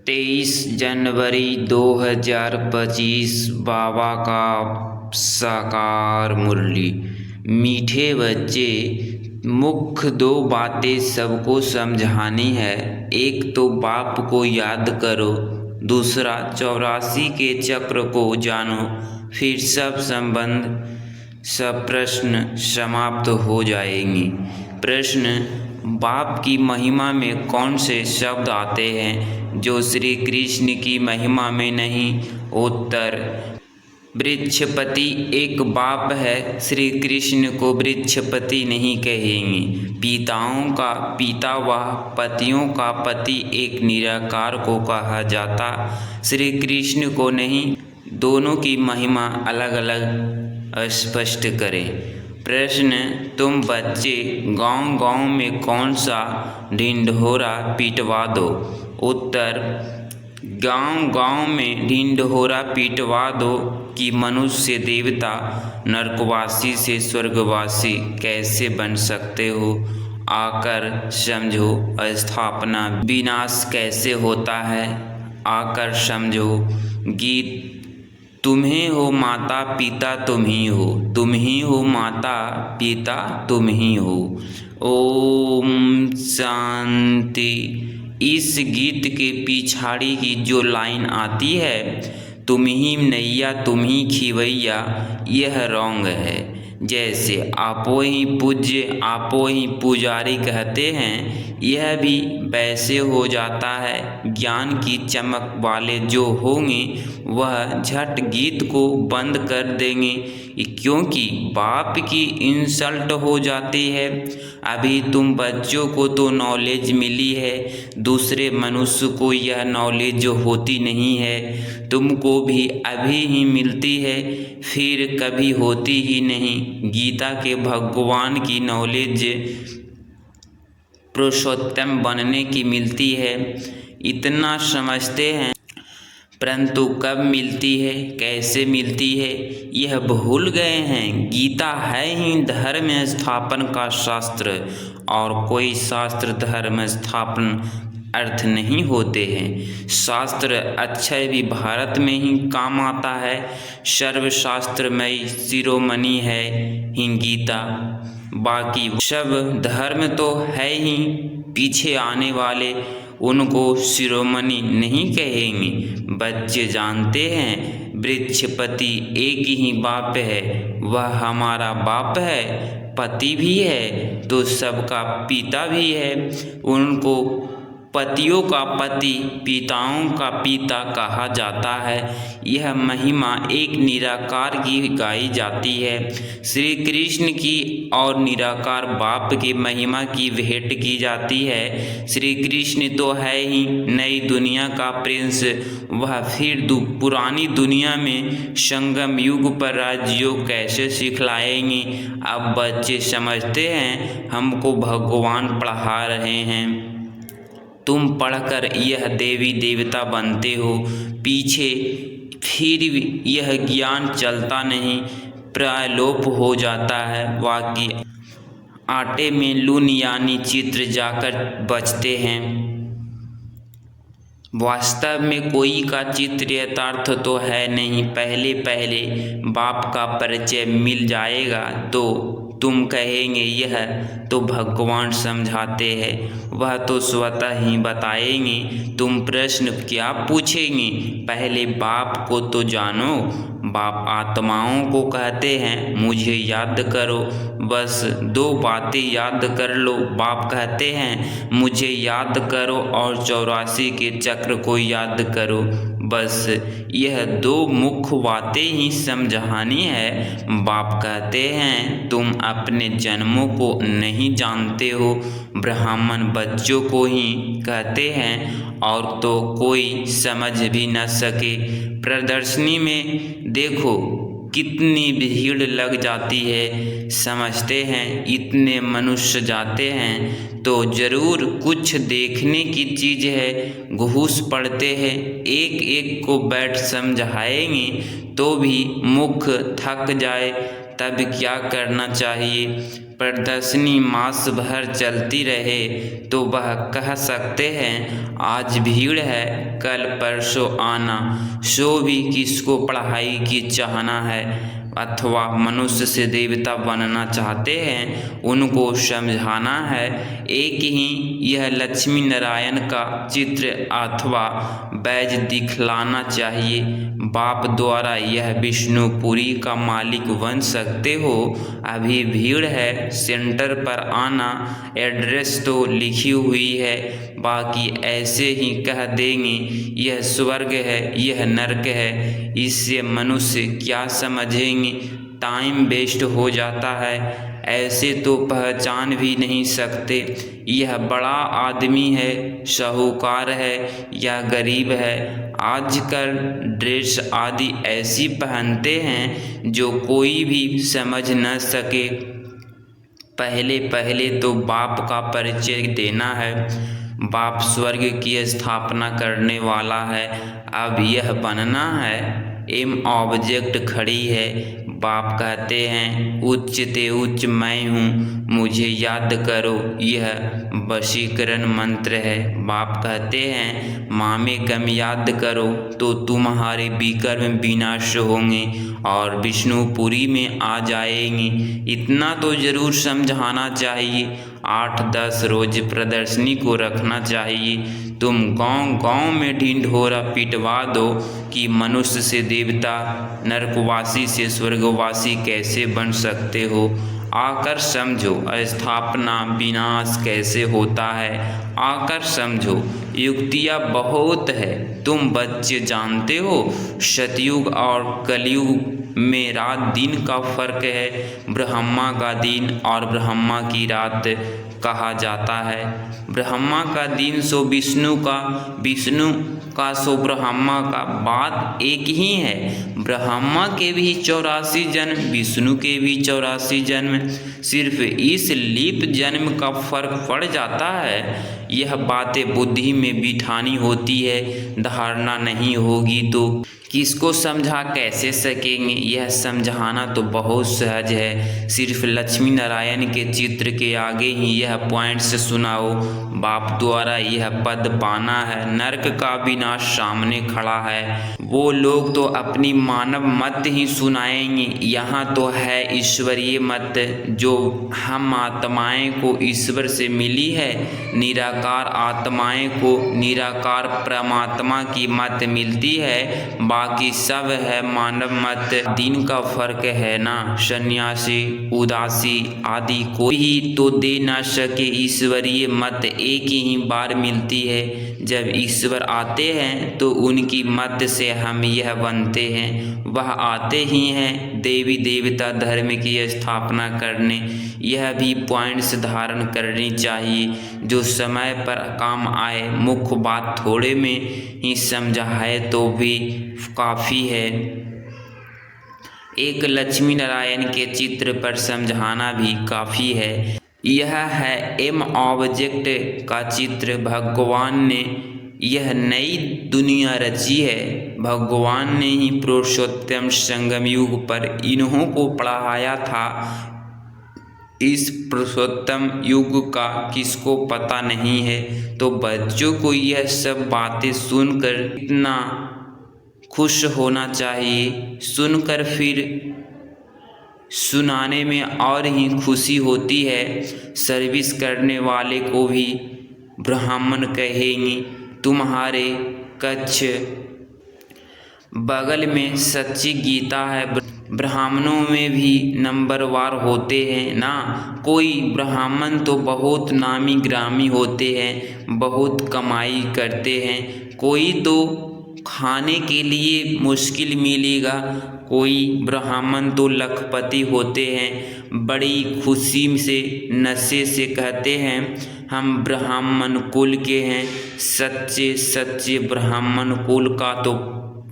23 जनवरी 2025 बाबा का साकार मुरली। मीठे बच्चे, मुख्य दो बातें सबको समझानी है। एक तो बाप को याद करो, दूसरा 84 के चक्र को जानो, फिर सब संबंध सब प्रश्न समाप्त हो जाएंगे। प्रश्न: बाप की महिमा में कौन से शब्द आते हैं जो श्री कृष्ण की महिमा में नहीं? उत्तर: वृक्षपति एक बाप है, श्री कृष्ण को वृक्षपति नहीं कहेंगे। पिताओं का पिता व पतियों का पति एक निराकार को कहा जाता, श्री कृष्ण को नहीं। दोनों की महिमा अलग अलग स्पष्ट करें। प्रश्न: तुम बच्चे गांव-गांव में कौन सा ढिंढोरा पिटवा दो? उत्तर: गांव-गांव में ढिंढोरा पिटवा दो कि मनुष्य देवता, नरकवासी से स्वर्गवासी कैसे बन सकते हो। आकर समझो स्थापना विनाश कैसे होता है। आकर समझो गीत: तुम्हें हो माता पिता तुम ही हो, तुम ही हो माता पिता तुम ही हो। ओम शांति। इस गीत के पिछाड़ी की जो लाइन आती है, तुम ही नैया तुम ही खिवैया, यह रॉन्ग है। जैसे आपो ही पूज्य आपो ही पुजारी कहते हैं, यह भी वैसे हो जाता है। ज्ञान की चमक वाले जो होंगे वह झट गीत को बंद कर देंगे, क्योंकि बाप की इंसल्ट हो जाती है। अभी तुम बच्चों को तो नॉलेज मिली है, दूसरे मनुष्य को यह नॉलेज होती नहीं है। तुमको भी अभी ही मिलती है, फिर कभी होती ही नहीं। गीता के भगवान की नॉलेज पुरुषोत्तम बनने की मिलती है, इतना समझते हैं, परंतु कब मिलती है, कैसे मिलती है, यह भूल गए हैं। गीता है ही धर्म स्थापन का शास्त्र, और कोई शास्त्र धर्म स्थापन अर्थ नहीं होते हैं। शास्त्र अक्षय भी भारत में ही काम आता है। सर्वशास्त्रमयी शिरोमणि है ही गीता, बाकी सब धर्म तो है ही, पीछे आने वाले उनको शिरोमणि नहीं कहेंगे। बच्चे जानते हैं वृक्षपति एक ही बाप है, वह हमारा बाप है, पति भी है तो सबका पिता भी है। उनको पतियों का पति पिताओं का पिता कहा जाता है। यह महिमा एक निराकार की गाई जाती है। श्री कृष्ण की और निराकार बाप की महिमा की भेंट की जाती है। श्री कृष्ण तो है ही नई दुनिया का प्रिंस, वह फिर पुरानी दुनिया में संगम युग पर राजयोग कैसे सिखलाएंगे। अब बच्चे समझते हैं हमको भगवान पढ़ा रहे हैं। तुम पढ़कर यह देवी देवता बनते हो, पीछे फिर यह ज्ञान चलता नहीं, प्रायलोप हो जाता है। बाकी आटे में लून यानी चित्र जाकर बचते हैं। वास्तव में कोई का चित्र यथार्थ तो है नहीं। पहले पहले बाप का परिचय मिल जाएगा तो तुम कहेंगे यह तो भगवान समझाते हैं, वह तो स्वतः ही बताएंगे। तुम प्रश्न क्या पूछेंगे? पहले बाप को तो जानो। बाप आत्माओं को कहते हैं मुझे याद करो, बस दो बातें याद कर लो। बाप कहते हैं मुझे याद करो और 84 के चक्र को याद करो, बस यह दो मुख्य बातें ही समझानी है। बाप कहते हैं तुम अपने जन्मों को नहीं जानते हो, ब्राह्मण बच्चों को ही कहते हैं और तो कोई समझ भी न सके। प्रदर्शनी में देखो कितनी भीड़ लग जाती है, समझते हैं इतने मनुष्य जाते हैं तो जरूर कुछ देखने की चीज़ है। घूस पड़ते हैं, एक एक को बैठ समझाएंगे तो भी मुख थक जाए, तब क्या करना चाहिए? प्रदर्शनी मास भर चलती रहे तो वह कह सकते हैं आज भीड़ है कल परसों आना। सो भी किसको पढ़ाई की चाहना है अथवा मनुष्य से देवता बनना चाहते हैं उनको समझाना है। एक ही यह लक्ष्मी नारायण का चित्र अथवा बैज दिखलाना चाहिए। बाप द्वारा यह विष्णुपुरी का मालिक बन सकते हो। अभी भीड़ है सेंटर पर आना। एड्रेस तो लिखी हुई है बाकी ऐसे ही कह देंगे यह स्वर्ग है यह नरक है। इससे मनुष्य क्या समझेंगे टाइम वेस्ट हो जाता है। ऐसे तो पहचान भी नहीं सकते यह बड़ा आदमी है साहूकार है या गरीब है। आजकल ड्रेस आदि ऐसी पहनते हैं जो कोई भी समझ न सके। पहले पहले तो बाप का परिचय देना है। बाप स्वर्ग की स्थापना करने वाला है। अब यह बनना है। एम ऑब्जेक्ट खड़ी है। बाप कहते हैं उच्च ते उच्च मैं हूँ मुझे याद करो यह वशीकरण मंत्र है। बाप कहते हैं मामे कम याद करो तो तुम्हारे विकर्म विनाश होंगे और विष्णुपुरी में आ जाएंगे। इतना तो जरूर समझाना चाहिए। 8-10 रोज प्रदर्शनी को रखना चाहिए। तुम गांव-गांव में ढिंढोरा पिटवा दो कि मनुष्य से देवता नरकवासी से स्वर्गवासी कैसे बन सकते हो। आकर समझो स्थापना विनाश कैसे होता है। आकर समझो युक्तियाँ बहुत है। तुम बच्चे जानते हो सतयुग और कलयुग में रात दिन का फर्क है। ब्रह्मा का दिन और ब्रह्मा की रात कहा जाता है। ब्रह्मा का दिन सो विष्णु का सो ब्रह्मा का। बात एक ही है। ब्रह्मा के भी 84 जन्म विष्णु के भी 84 जन्म सिर्फ इस लीप जन्म का फर्क पड़ जाता है। यह बातें बुद्धि में बिठानी होती है। धारणा नहीं होगी तो किसको समझा कैसे सकेंगे। यह समझाना तो बहुत सहज है। सिर्फ लक्ष्मी नारायण के चित्र के आगे ही यह पॉइंट्स सुनाओ। बाप द्वारा यह पद पाना है। नरक का विनाश सामने खड़ा है। वो लोग तो अपनी मानव मत ही सुनाएंगे। यहाँ तो है ईश्वरीय मत जो हम आत्माएं को ईश्वर से मिली है। निराकार आत्माएं को निराकार परमात्मा की मत मिलती है। बाकी सब है मानव मत। दिन का फर्क है ना। सन्यासी उदासी आदि कोई ही तो दे ना सके। ईश्वरीय मत एक ही बार मिलती है। जब ईश्वर आते हैं तो उनकी मत से हम यह बनते हैं। वह आते ही हैं देवी देवता धर्म की स्थापना करने। यह भी पॉइंट्स धारण करनी चाहिए जो समय पर काम आए। मुख्य बात थोड़े में ही समझाए तो भी काफ़ी है। एक लक्ष्मी नारायण के चित्र पर समझाना भी काफ़ी है। यह है एम ऑब्जेक्ट का चित्र। भगवान ने यह नई दुनिया रची है। भगवान ने ही पुरुषोत्तम संगम युग पर इन्हों को पढ़ाया था। इस पुरुषोत्तम युग का किसको पता नहीं है। तो बच्चों को यह सब बातें सुनकर इतना खुश होना चाहिए। सुनकर फिर सुनाने में और ही खुशी होती है। सर्विस करने वाले को भी ब्राह्मण कहेंगे। तुम्हारे कच्छ बगल में सच्ची गीता है। ब्राह्मणों में भी नंबरवार होते हैं ना। कोई ब्राह्मण तो बहुत नामी ग्रामी होते हैं बहुत कमाई करते हैं। कोई तो खाने के लिए मुश्किल मिलेगा। कोई ब्राह्मण तो लखपति होते हैं। बड़ी खुशी से नशे से कहते हैं हम ब्राह्मण कुल के हैं। सच्चे सच्चे ब्राह्मण कुल का तो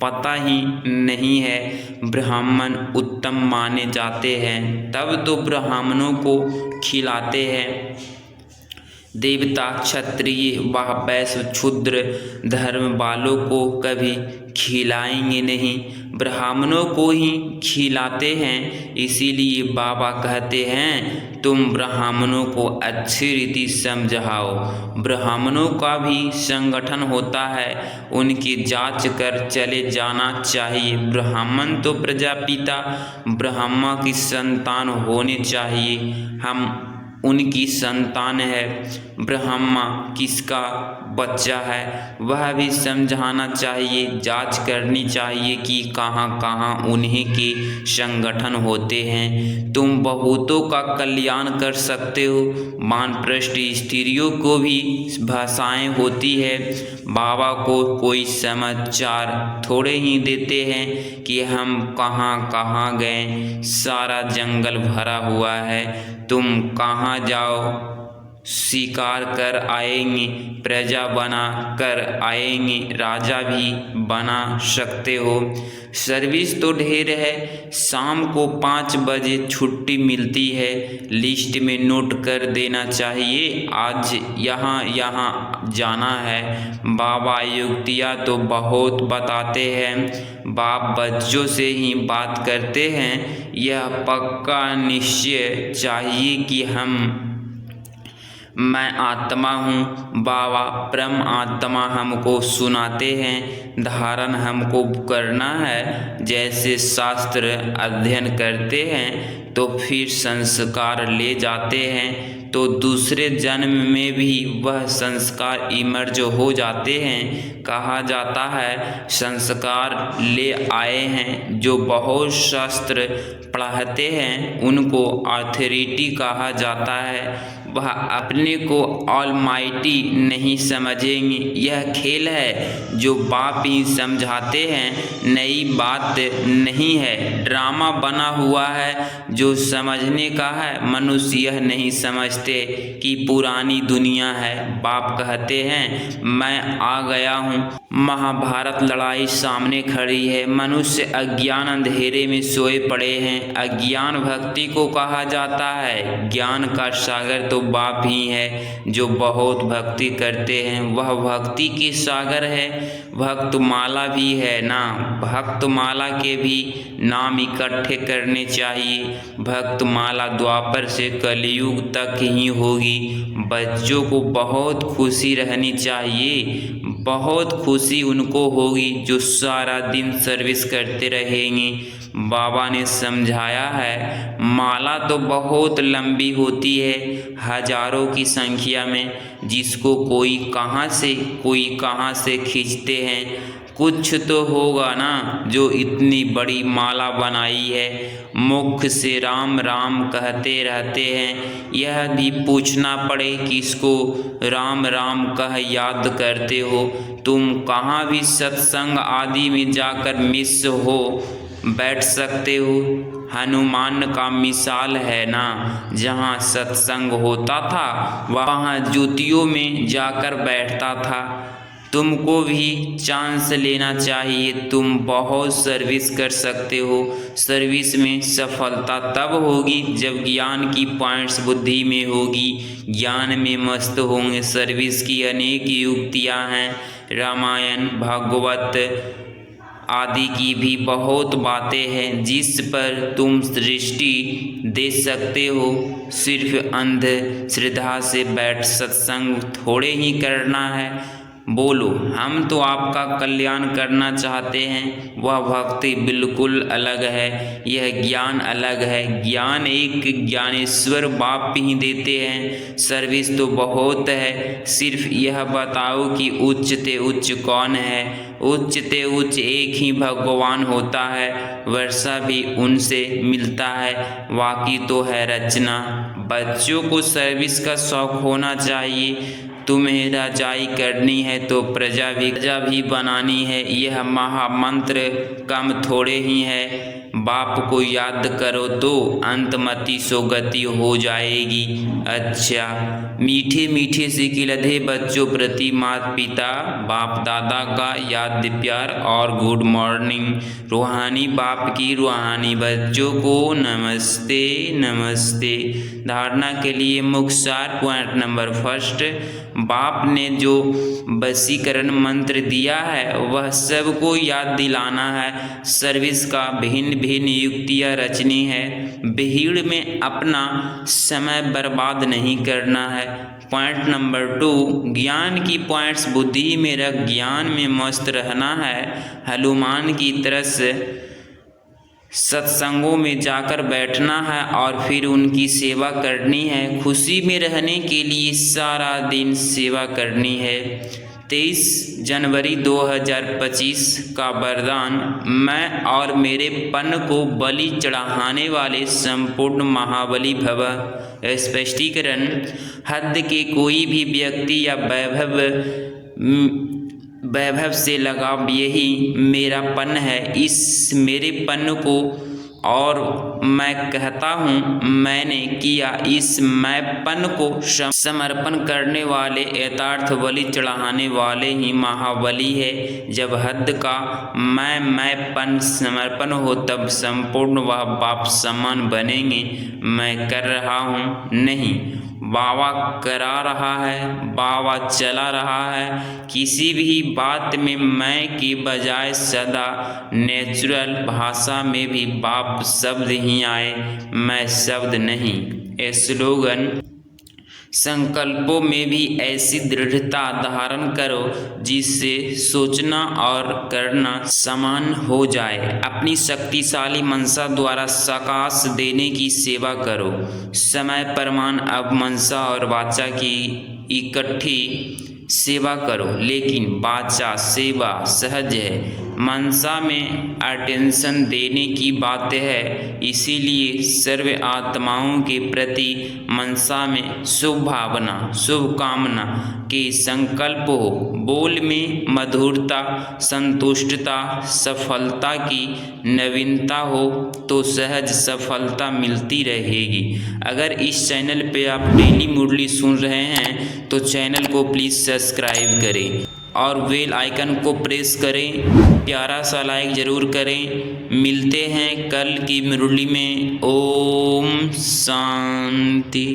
पता ही नहीं है। ब्राह्मण उत्तम माने जाते हैं तब तो ब्राह्मणों को खिलाते हैं। देवता क्षत्रिय व वैश्य क्षुद्र धर्म वालों को कभी खिलाएंगे नहीं, ब्राह्मणों को ही खिलाते हैं। इसीलिए बाबा कहते हैं तुम ब्राह्मणों को अच्छी रीति समझाओ। ब्राह्मणों का भी संगठन होता है, उनकी जांच कर चले जाना चाहिए। ब्राह्मण तो प्रजापिता ब्रह्मा की संतान होने चाहिए, हम उनकी संतान है। ब्रह्मा किसका बच्चा है वह भी समझाना चाहिए, जांच करनी चाहिए कि कहाँ कहाँ उन्हीं के संगठन होते हैं। तुम बहुतों का कल्याण कर सकते हो। वानप्रस्थ स्त्रियों को भी भाषाएं होती है। बाबा को कोई समाचार थोड़े ही देते हैं कि हम कहाँ कहाँ गए, सारा जंगल भरा हुआ है, तुम कहाँ जाओ, शिकार कर आएंगे, प्रजा बना कर आएंगे, राजा भी बना सकते हो। सर्विस तो ढेर है, शाम को 5 बजे छुट्टी मिलती है, लिस्ट में नोट कर देना चाहिए, आज यहाँ यहाँ जाना है। बाबा युक्तियाँ तो बहुत बताते हैं, बाप बच्चों से ही बात करते हैं। यह पक्का निश्चय चाहिए कि मैं आत्मा हूँ, बाबा परम आत्मा हमको सुनाते हैं। धारण हमको करना है, जैसे शास्त्र अध्ययन करते हैं तो फिर संस्कार ले जाते हैं, तो दूसरे जन्म में भी वह संस्कार इमर्ज हो जाते हैं। कहा जाता है संस्कार ले आए हैं। जो बहुत शास्त्र पढ़ाते हैं उनको अथॉरिटी कहा जाता है, वह अपने को ऑलमाइटी नहीं समझेंगे। यह खेल है जो बाप ही समझाते हैं, नई बात नहीं है, ड्रामा बना हुआ है जो समझने का है। मनुष्य यह नहीं समझते कि पुरानी दुनिया है। बाप कहते हैं मैं आ गया हूँ। महाभारत लड़ाई सामने खड़ी है, मनुष्य अज्ञान अंधेरे में सोए पड़े हैं। अज्ञान भक्ति को कहा जाता है, ज्ञान का सागर तो बाप ही है। जो बहुत भक्ति करते हैं वह भक्ति के सागर है। भक्त माला भी है ना, भक्त माला के भी नाम इकट्ठे करने चाहिए। भक्त माला द्वापर से कलयुग तक ही होगी। बच्चों को बहुत खुशी रहनी चाहिए, बहुत खुशी उनको होगी जो सारा दिन सर्विस करते रहेंगे। बाबा ने समझाया है माला तो बहुत लंबी होती है, हजारों की संख्या में, जिसको कोई कहाँ से खींचते हैं। कुछ तो होगा ना जो इतनी बड़ी माला बनाई है। मुख से राम राम कहते रहते हैं, यह भी पूछना पड़े किसको राम राम कह याद करते हो। तुम कहाँ भी सत्संग आदि में जाकर मिस हो बैठ सकते हो। हनुमान का मिसाल है ना, जहाँ सत्संग होता था वहाँ ज्योतियों में जाकर बैठता था। तुमको भी चांस लेना चाहिए, तुम बहुत सर्विस कर सकते हो। सर्विस में सफलता तब होगी जब ज्ञान की पॉइंट्स बुद्धि में होगी, ज्ञान में मस्त होंगे। सर्विस की अनेक युक्तियाँ हैं, रामायण भागवत आदि की भी बहुत बातें हैं जिस पर तुम दृष्टि दे सकते हो। सिर्फ अंध श्रद्धा से बैठ सत्संग थोड़े ही करना है। बोलो हम तो आपका कल्याण करना चाहते हैं। वह भक्ति बिल्कुल अलग है, यह ज्ञान अलग है। ज्ञान एक ज्ञानेश्वर बाप ही देते हैं। सर्विस तो बहुत है, सिर्फ यह बताओ कि उच्च ते उच्च कौन है। उच्च ते उच्च एक ही भगवान होता है, वर्षा भी उनसे मिलता है, बाकी तो है रचना। बच्चों को सर्विस का शौक होना चाहिए। तुम्हें राजाई करनी है तो प्रजा भी बनानी है। यह महामंत्र कम थोड़े ही है। बाप को याद करो तो अंतमति सोगति हो जाएगी। अच्छा, मीठे मीठे से खिलते बच्चों प्रति माता पिता बाप दादा का याद प्यार और गुड मॉर्निंग। रूहानी बाप की रूहानी बच्चों को नमस्ते नमस्ते। धारणा के लिए मुख्य सार पॉइंट नंबर 1, बाप ने जो वशीकरण मंत्र दिया है वह सबको याद दिलाना है। सर्विस का भिन्न भिन्न युक्तियाँ रचनी है। भीड़ में अपना समय बर्बाद नहीं करना है। पॉइंट नंबर 2, ज्ञान की पॉइंट्स बुद्धि में रख ज्ञान में मस्त रहना है। हनुमान की तरह से सत्संगों में जाकर बैठना है और फिर उनकी सेवा करनी है। खुशी में रहने के लिए सारा दिन सेवा करनी है। 23 जनवरी 2025 का वरदान, मैं और मेरे पन को बलि चढ़ाने वाले संपूर्ण महाबली भव। स्पष्टीकरण, हद के कोई भी व्यक्ति या वैभव से लगाव यही मेरा पन है। इस मेरे पन को और मैं कहता हूँ मैंने किया, इस मैंपन को समर्पण करने वाले यथार्थ बलि चढ़ाने वाले ही महाबली है। जब हद का मैंपन समर्पण हो तब संपूर्ण वह बाप समान बनेंगे। मैं कर रहा हूँ नहीं, बाबा करा रहा है, बाबा चला रहा है। किसी भी बात में मैं की बजाय सदा नेचुरल भाषा में भी बाप शब्द ही आए, मैं शब्द नहीं। स्लोगन, संकल्पों में भी ऐसी दृढ़ता धारण करो जिससे सोचना और करना समान हो जाए। अपनी शक्तिशाली मनसा द्वारा सकाश देने की सेवा करो। समय प्रमाण अब मनसा और वाचा की इकट्ठी सेवा करो, लेकिन वाचा सेवा सहज है। मनसा में अटेंशन देने की बात है, इसीलिए सर्व आत्माओं के प्रति मनसा में शुभ भावना शुभ कामना के संकल्प हो। बोल में मधुरता, संतुष्टता, सफलता की नवीनता हो तो सहज सफलता मिलती रहेगी। अगर इस चैनल पे आप डेली मुरली सुन रहे हैं तो चैनल को प्लीज़ सब्सक्राइब करें और बेल आइकन को प्रेस करें। प्यारा सा लाइक ज़रूर करें। मिलते हैं कल की मुरली में। ओम शांति।